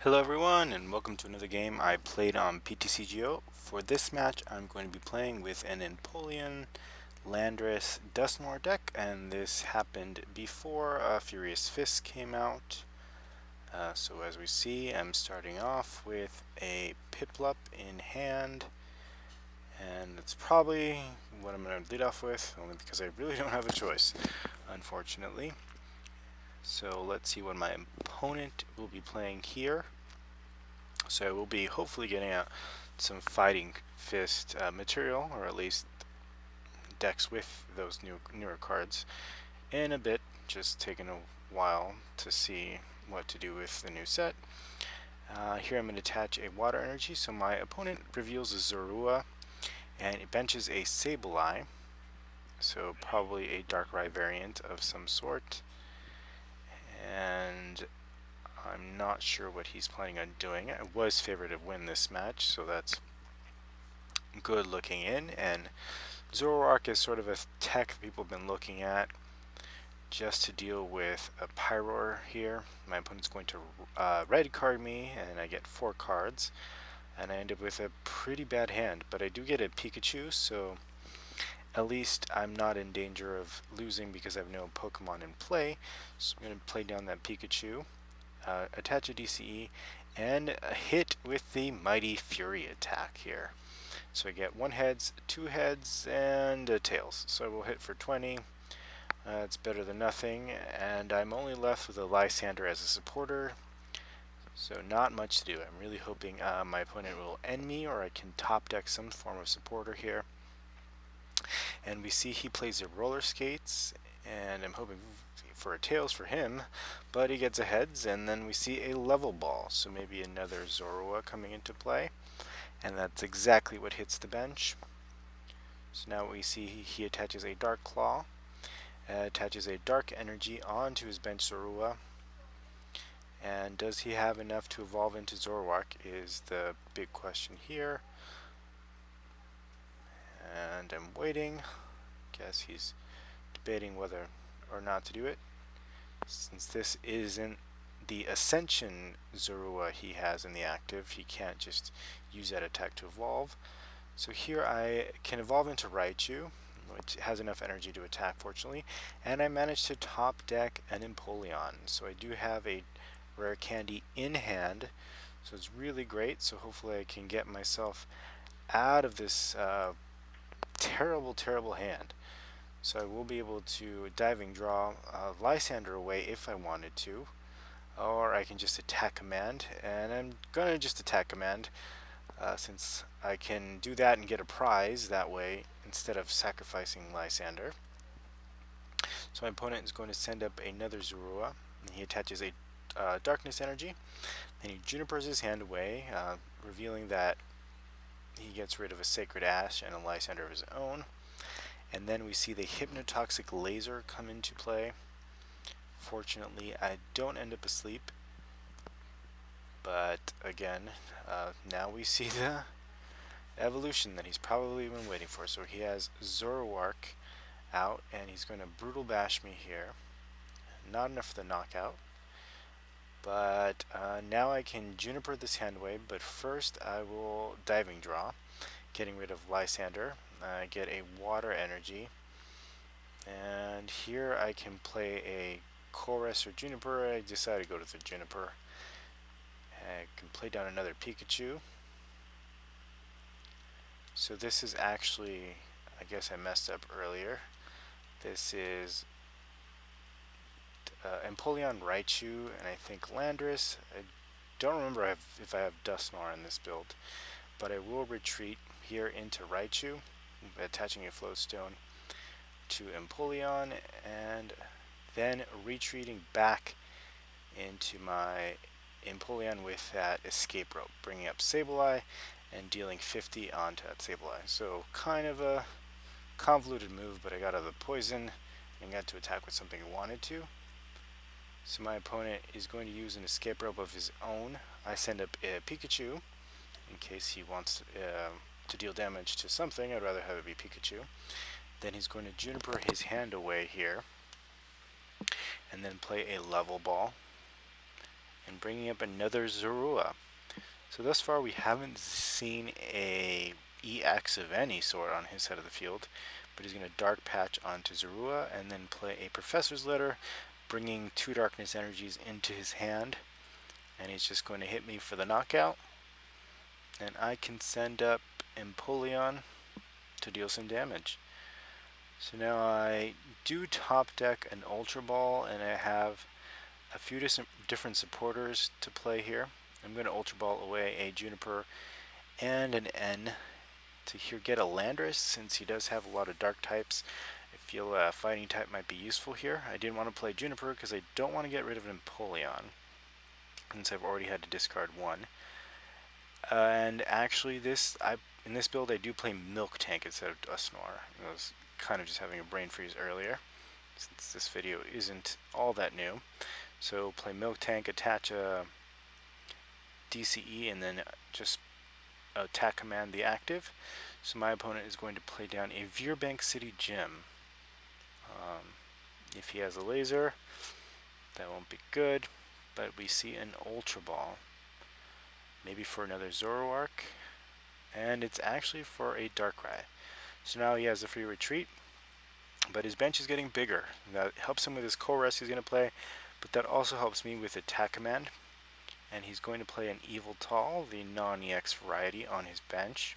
Hello everyone and welcome to another game I played on PTCGO. For this match I'm going to be playing with an Empleon Landorus Dusknoir deck, and this happened before Furious Fist came out. So as we see, I'm starting off with a Piplup in hand, and that's probably what I'm going to lead off with, only because I really don't have a choice, unfortunately. So let's see what my opponent will be playing here. So we'll be hopefully getting out some Fighting Fist material, or at least decks with those newer cards in a bit. Just taking a while to see what to do with the new set. Here I'm going to attach a Water Energy, so my opponent reveals a Zorua, and it benches a Sableye, so probably a Darkrai variant of some sort. And I'm not sure what he's planning on doing. I was favored to win this match, so that's good looking in. And Zoroark is sort of a tech that people have been looking at just to deal with a Pyroar here. My opponent's going to red card me, and I get 4 cards. And I end up with a pretty bad hand, but I do get a Pikachu, so at least I'm not in danger of losing because I have no Pokemon in play. So I'm going to play down that Pikachu, attach a DCE, and hit with the Mighty Fury attack here. So I get 1 heads, 2 heads, and a tails. So I will hit for 20. It's better than nothing, and I'm only left with a Lysander as a supporter. So not much to do. I'm really hoping my opponent will end me, or I can top deck some form of supporter here. And we see he plays a roller skates, and I'm hoping for a tails for him, but he gets a heads, and then we see a level ball, so maybe another Zorua coming into play, and that's exactly what hits the bench. So now we see he attaches a Dark Claw, attaches a Dark Energy onto his bench Zorua, and does he have enough to evolve into Zoroark is the big question here. And I'm waiting. Guess he's debating whether or not to do it. Since this isn't the Ascension Zorua he has in the active, he can't just use that attack to evolve. So here I can evolve into Riachu, which has enough energy to attack, fortunately, and I managed to top deck an Empleon. So I do have a rare candy in hand, so it's really great. So hopefully I can get myself out of this terrible hand. So I will be able to diving draw Lysander away if I wanted to, or I can just attack command, and I'm gonna just attack command since I can do that and get a prize that way instead of sacrificing Lysander. So my opponent is going to send up another Zorua, and he attaches a Darkness Energy, and he Junipers his hand away, revealing that he gets rid of a Sacred Ash and a Lysander of his own. And then we see the Hypnotoxic Laser come into play. Fortunately, I don't end up asleep. But again, now we see the evolution that he's probably been waiting for. So he has Zoroark out, and he's going to Brutal Bash me here. Not enough for the knockout. But now I can Juniper this hand away, but first I will Diving Draw, getting rid of Lysander. I get a Water Energy, and here I can play a Colress or Juniper. I decided to go to the Juniper. I can play down another Pikachu. So this is actually, I guess I messed up earlier. This is Empleon, Riachu, and I think Landorus. I don't remember if I have Dusknoir in this build, but I will retreat here into Riachu, attaching a Floatstone to Empleon, and then retreating back into my Empleon with that Escape Rope, bringing up Sableye and dealing 50 onto that Sableye. So kind of a convoluted move, but I got out of the poison and got to attack with something I wanted to. So my opponent is going to use an Escape Rope of his own. I send up a Pikachu in case he wants to deal damage to something. I'd rather have it be Pikachu. Then he's going to Juniper his hand away here, and then play a Level Ball. and bringing up another Zorua. So thus far we haven't seen a EX of any sort on his side of the field, but he's going to Dark Patch onto Zorua and then play a Professor's Letter, bringing 2 Darkness Energies into his hand, and he's just going to hit me for the knockout, and I can send up Empleon to deal some damage. So now I do top deck an Ultra Ball, and I have a few different supporters to play here. I'm going to Ultra Ball away a Juniper and an N to here get a Landorus, since he does have a lot of dark types. I feel a fighting type might be useful here. I didn't want to play Juniper because I don't want to get rid of Empleon, since I've already had to discard one. And actually in this build I do play Miltank instead of Dusknoir. I was kind of just having a brain freeze earlier, since this video isn't all that new. So play Miltank, attach a DCE, and then just attack command the active. So my opponent is going to play down a Veerbank City Gym. If he has a laser, that won't be good, but we see an Ultra Ball. Maybe for another Zoroark, and it's actually for a Darkrai. So now he has a free retreat, but his bench is getting bigger. That helps him with his Colress he's going to play, but that also helps me with attack command. And he's going to play an Evil Tall, the non-EX variety, on his bench,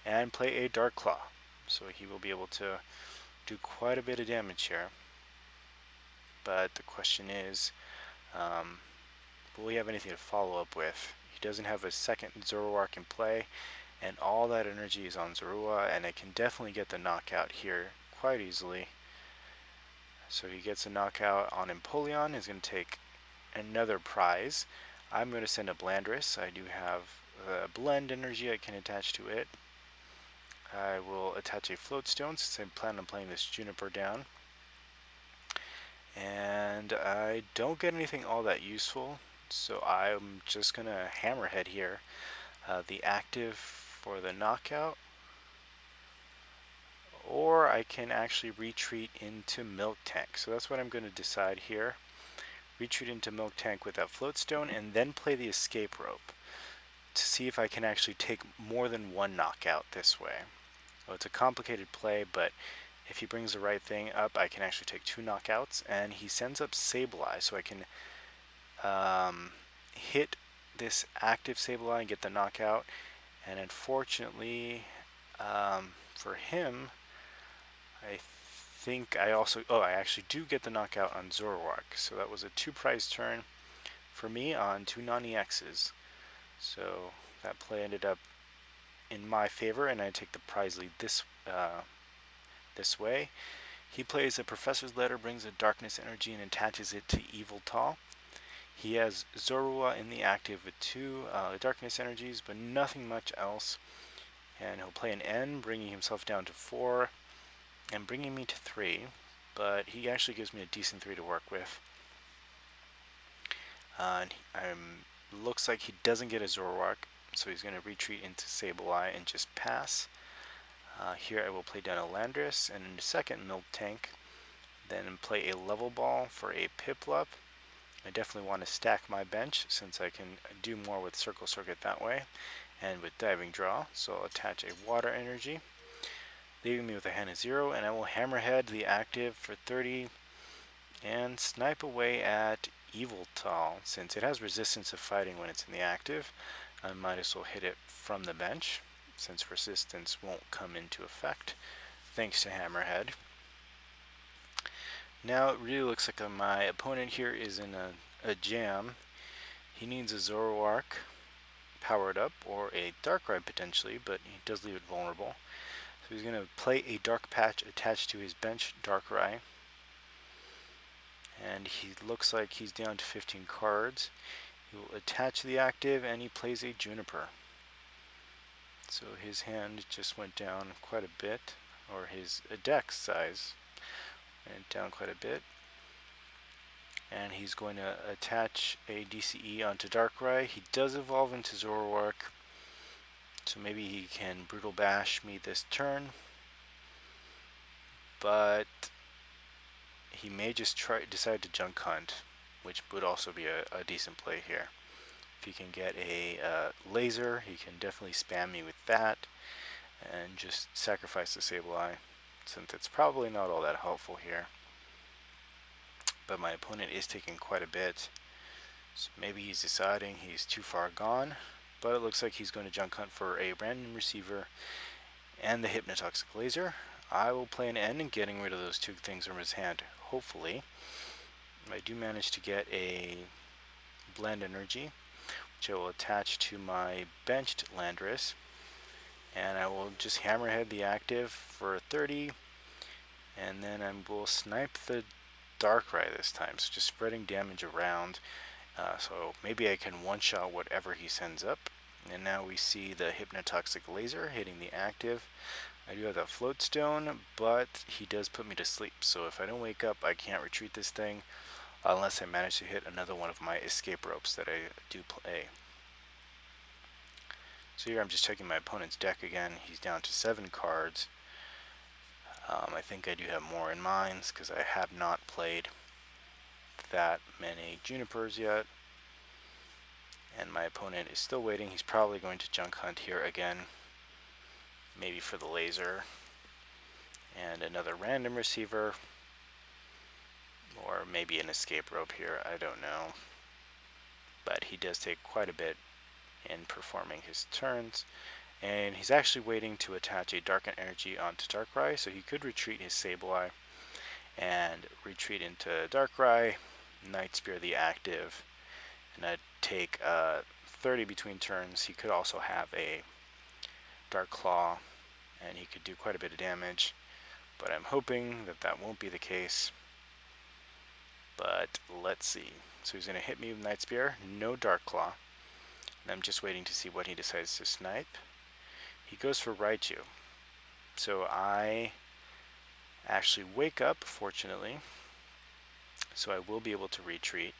and play a Dark Claw. So he will be able to do quite a bit of damage here. But the question is, will he have anything to follow up with? He doesn't have a second Zoroark in play, and all that energy is on Zorua, and I can definitely get the knockout here quite easily. So he gets a knockout on Empleon, is going to take another prize. I'm going to send up Landorus. I do have a blend energy I can attach to it. I will attach a float stone since I plan on playing this Juniper down. And I don't get anything all that useful, so I'm just going to Hammerhead here. The active for the knockout, or I can actually retreat into Miltank. So that's what I'm going to decide here. Retreat into Miltank with that float stone, and then play the escape rope to see if I can actually take more than one knockout this way. Well, it's a complicated play, but if he brings the right thing up, I can actually take 2 knockouts, and he sends up Sableye, so I can hit this active Sableye and get the knockout. And unfortunately, for him, I think I actually do get the knockout on Zoroark. So that was a 2 prize turn for me on 2 non-EXs. So that play ended up in my favor, and I take the prize lead this way. He plays a Professor's Letter, brings a Darkness Energy, and attaches it to Evil Tall. He has Zorua in the active with 2 Darkness Energies, but nothing much else. And he'll play an N, bringing himself down to 4, and bringing me to 3. But he actually gives me a decent 3 to work with. Looks like he doesn't get a Zoroark, so he's going to retreat into Sableye and just pass. Here I will play down a Landorus and a second Miltank, then play a Level Ball for a Piplup. I definitely want to stack my bench since I can do more with Circle Circuit that way and with Diving Draw, so I'll attach a Water Energy, leaving me with a hand of 0, and I will Hammerhead the active for 30 and snipe away at Evil Tall. Since it has resistance of fighting when it's in the active, I might as well hit it from the bench, since resistance won't come into effect thanks to Hammerhead. Now it really looks like my opponent here is in a jam. He needs a Zoroark powered up, or a Darkrai potentially, but he does leave it vulnerable. So he's going to play a Dark Patch attached to his bench Darkrai. And he looks like he's down to 15 cards. He will attach the active, and he plays a Juniper. So his hand just went down quite a bit, or his deck size went down quite a bit. And he's going to attach a DCE onto Darkrai. He does evolve into Zoroark, so maybe he can Brutal Bash me this turn. But he may just decide to Junk Hunt. which would also be a decent play here. If he can get a laser, he can definitely spam me with that and just sacrifice the Sableye, since it's probably not all that helpful here. But my opponent is taking quite a bit, so maybe he's deciding he's too far gone, but it looks like he's going to junk hunt for a random receiver and the Hypnotoxic Laser. I will play an N in getting rid of those two things from his hand, hopefully. I do manage to get a Blend Energy, which I will attach to my benched Landorus, and I will just Hammerhead the active for 30, and then I will snipe the Darkrai this time, so just spreading damage around. So maybe I can one-shot whatever he sends up. And now we see the Hypnotoxic Laser hitting the active. I do have that Float Stone, but he does put me to sleep. So if I don't wake up, I can't retreat this thing unless I manage to hit another one of my escape ropes that I do play. So here I'm just checking my opponent's deck again. He's down to 7 cards. I think I do have more in mind because I have not played that many Junipers yet. And my opponent is still waiting. He's probably going to junk hunt here again, maybe for the laser and another random receiver, or maybe an escape rope here, I don't know. But he does take quite a bit in performing his turns, and he's actually waiting to attach a Darken Energy onto Darkrai, so he could retreat his Sableye and retreat into Darkrai, Night Spear the active, and I'd take 30 between turns. He could also have a Dark Claw, and he could do quite a bit of damage, but I'm hoping that that won't be the case. But let's see. So he's going to hit me with Night Spear, no Dark Claw, and I'm just waiting to see what he decides to snipe. He goes for Riachu, so I actually wake up, fortunately, so I will be able to retreat.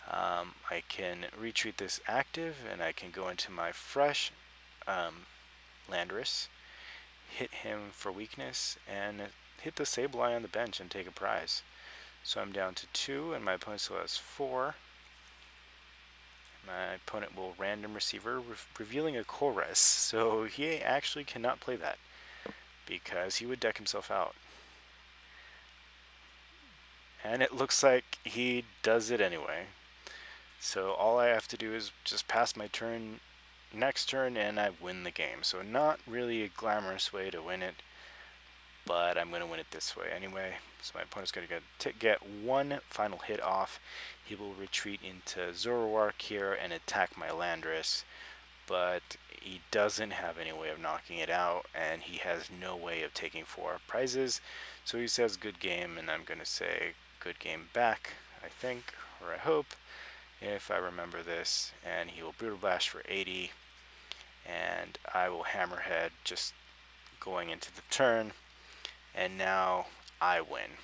I can retreat this active, and I can go into my fresh Landorus, hit him for weakness, and hit the Sableye on the bench and take a prize. So I'm down to 2, and my opponent still has 4. My opponent will random receiver, revealing a Colress, so he actually cannot play that because he would deck himself out. And it looks like he does it anyway. So all I have to do is just pass my turn next turn and I win the game. So not really a glamorous way to win it, but I'm going to win it this way anyway. So my opponent's going to get one final hit off. He will retreat into Zoroark here and attack my Landorus, but he doesn't have any way of knocking it out, and he has no way of taking 4 prizes. So he says good game, and I'm going to say good game back, I think, or I hope, if I remember this. And he will Brutal Bash for 80, and I will Hammerhead just going into the turn, and now I win.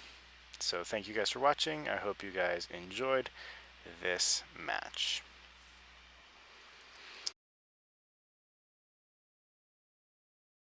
So thank you guys for watching. I hope you guys enjoyed this match.